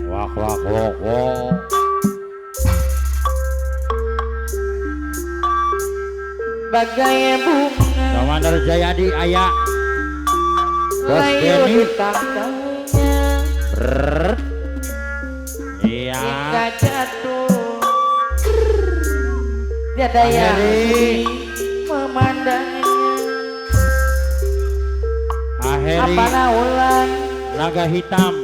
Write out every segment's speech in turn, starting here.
Wak wak wak wak. Bagai bunga Komander Jayadi ayah. Bos layu Denny. di tangannya Brrrr. Iya. hingga jatuh. Tiada yang Akhiri. memandangnya. Akhiri Apa ulang naga hitam.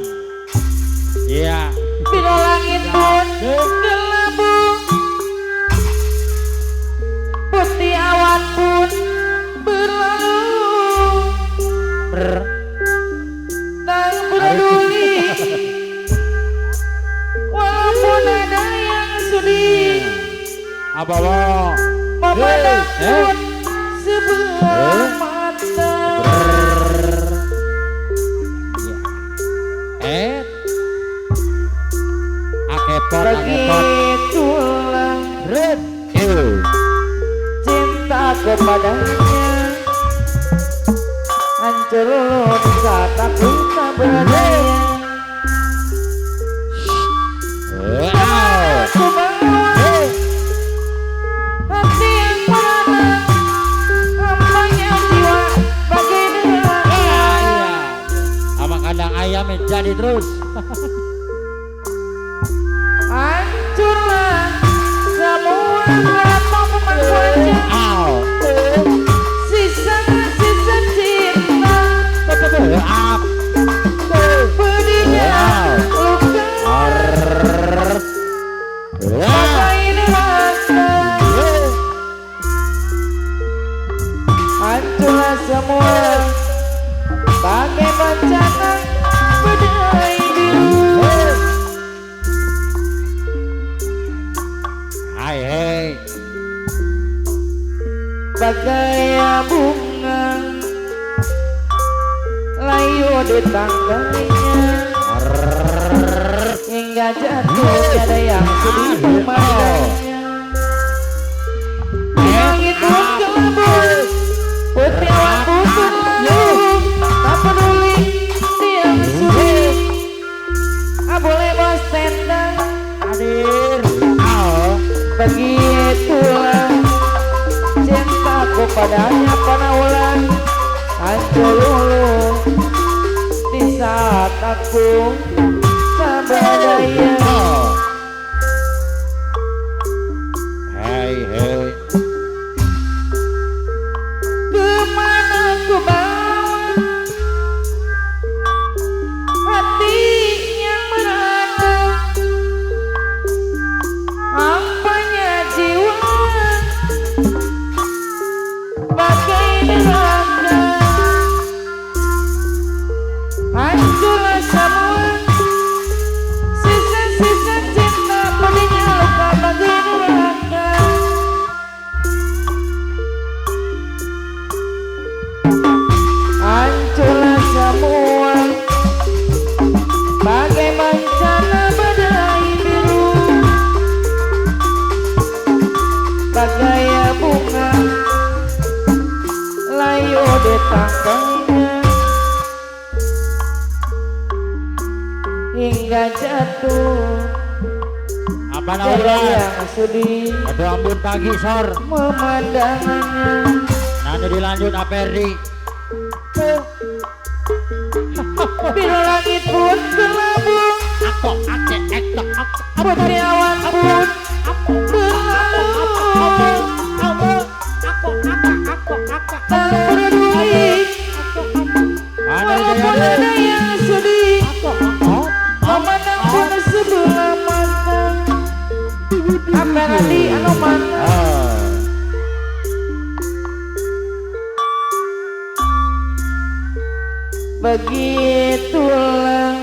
Iya. bila langit pun gelabung, putih awan pun berlalu. Brrrr. Tak peduli walaupun ada yang sudi Apa lo? memandang Eh. pun sebelah mata. Brrrr. Iya. Akepot akepot. Begitulah Red. cinta kepadanya, hancur di saat aku tak berdaya. Aku bawa hati yang merana, hambanya jiwa bagai neraka. Sama kandang ayam jadi terus. Hancurlah semua harapan wajah, Aw. sisa-sisa cinta, Up. pedihnya luka bagai neraka. Hancurlah semua bagai bencana badai biru. Hai hai. Bagai bunga layu di tangganya hingga jatuh tiada yang sedih memandangnya. Langit pun gelap, putih awan pun berlalu. Tak peduli dia sudi, boleh bos tendang. Hadir. Aw. Begitulah cintaku padanya panaulan, hancur lulu di saat aku tak berdaya. Hai hai. Kemana ku bawa hati yang merana, hampanya jiwa bagai neraka. Hancurlah semua sisa-sisa cinta, pedihnya luka bagai neraka. Hancurlah semua bagai bencana badai biru. Bagai bunga layu di tangganya hingga jatuh Apa tiada namanya? yang sudi Aduh ambun pagi sor. memandangnya. Nanti dilanjut Aperdi. Bila langit pun gelabung, Aku ake ektok aku. putih awan pun berlalu. Tak peduli Mana walaupun ada Jayadi? yang sedih memandang pun sebelah mata. Apa tadi anu mana? Begitulah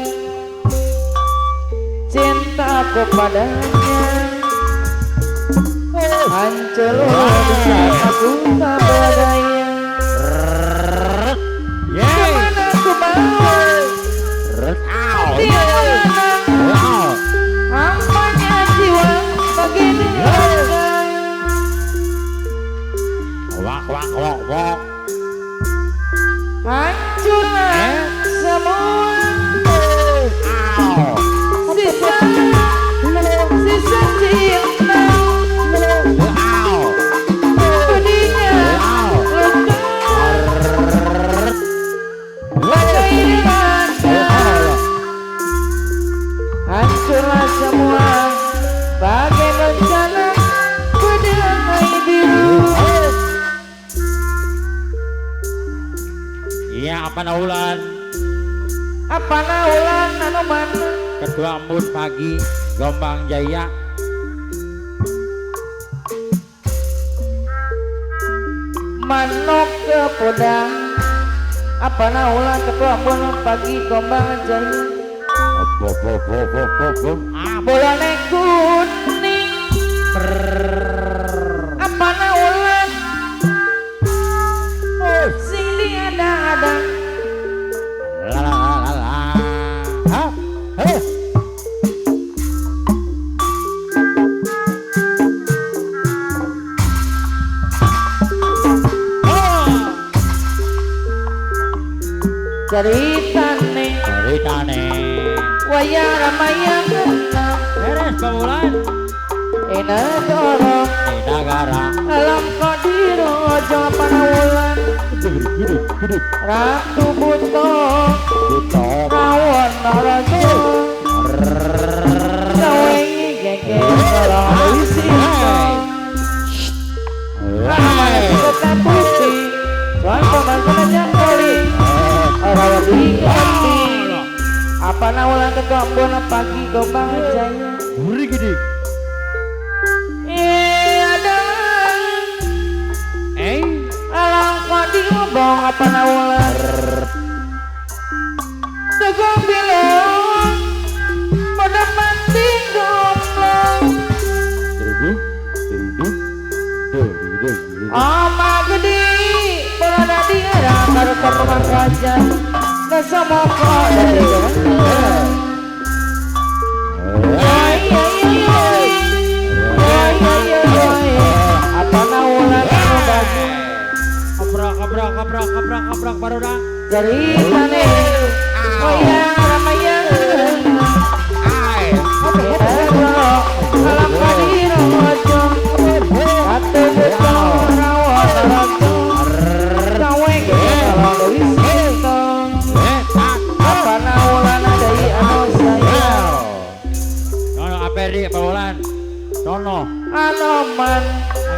cintaku padanya, hancur di saat aku tak berdaya. Yeay. Kemana ku bawa Aw. hati yang merana, Aw. hampanya jiwa bagai neraka. Wak wak wak wak. Hancurlah semua panaulan apa naulan anu mana ketua embun pagi Gombang Jaya manuk ke podang apa naulan ketua embun pagi Gombang Jaya bolane kuning apa naulan sini ada la la la la ha heh ceritane wayang ramayang beres pamulan ina dorong di negara alam kodiro ojo panaulan ratu buto rawon narajo sawengi gege dorong isi ramai kota putih soal pemangkana jangkoli rawon dikati apa naulan ketua bona pagi Gombang Jaya buri gede ada alang kodi ngobong apa naulan tegang bilang pada mati gomblang ama gede pada dadi ada baru terpemang raja nasa moko dari apa naulan anu bagi kabrak barudak ceritane wayang ramayang alam kadiro ojo atu buto rawon narajo saweng kalau dewi sintong apa naulan dari anu saya nono aperi pamulan nono anoman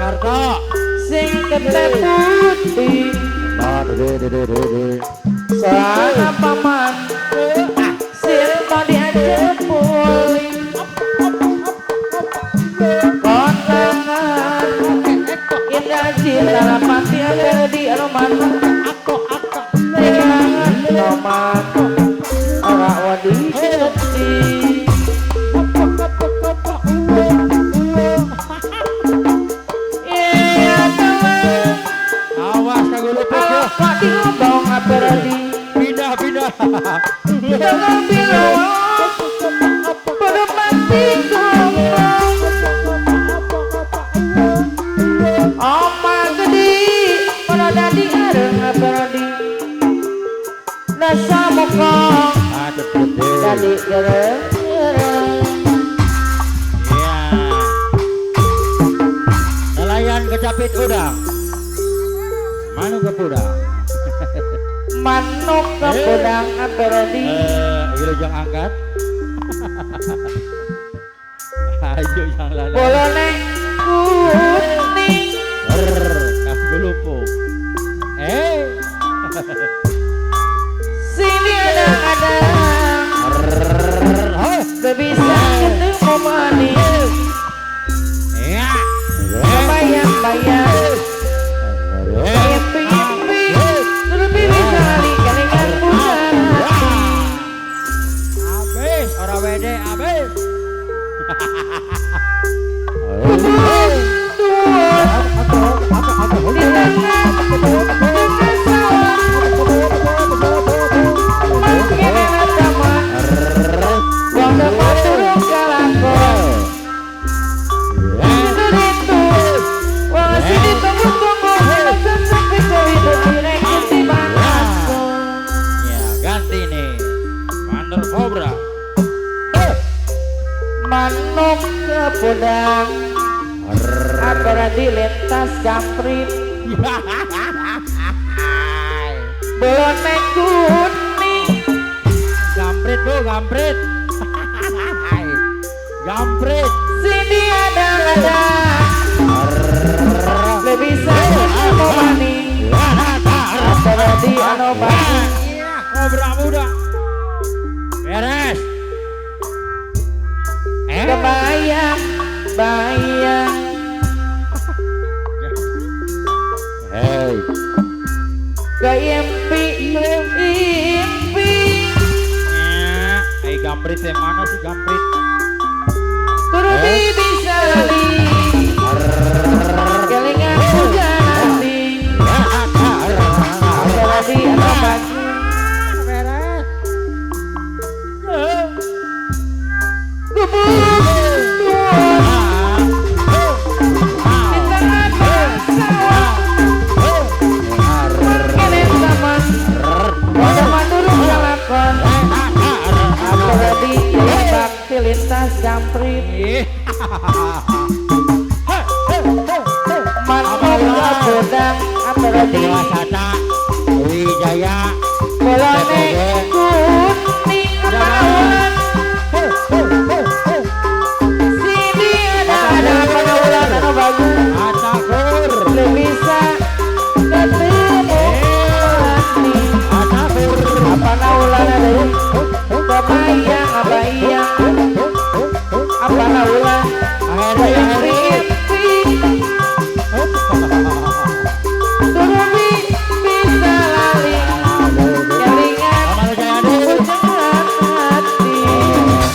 Jakarta sing kete putih soalnya paman sirto diajak pulih kondangan indah cinta lapati ada di aroman dengan noman ora wadi sedih awas kagulupuk alam pati ngobong aperadi pindah jangan bilang pada mati gombang oma gede pada dadi areng aperadi nasa muka ada putih dadi gereng iya nelayan kecapit udang manu ke udang manuk ke podang aperadi wilujeng angkat ayo yang lala bolone kuning kagulupuk sini ada bisa ketemu manis iya bayang-bayang impi-impi lebih bisa alihkan dengan busana abis orang wede abis tubuh tua di tengah sawah makin enak taman wong dapat turun kalakon itu wong sini tunggu-tunggu alasan sampai kau itu direk di banasko ya ganti nih Mandor Cobra manuk ke podang aperadi lintas kamprit bolone kuning gamprit bu gamprit gamprit sini ada lebih sayang mau mani aperadi anu bagi Jambrit yang mana sih Jambrit? Turuti bisa li kelingan hujan nanti apalagi atau pagi Beres. gubuk di tengah sawah kene taman wadah mandurung salakon apalagi bakti lintas Jambrit Manula bodang apalagi Wasata Wijaya bolone kuning penawulan sini ada penawulan anu bagus Atakur belum bisa ketemu lagi Atakur apa nawulan ada bapak yang abai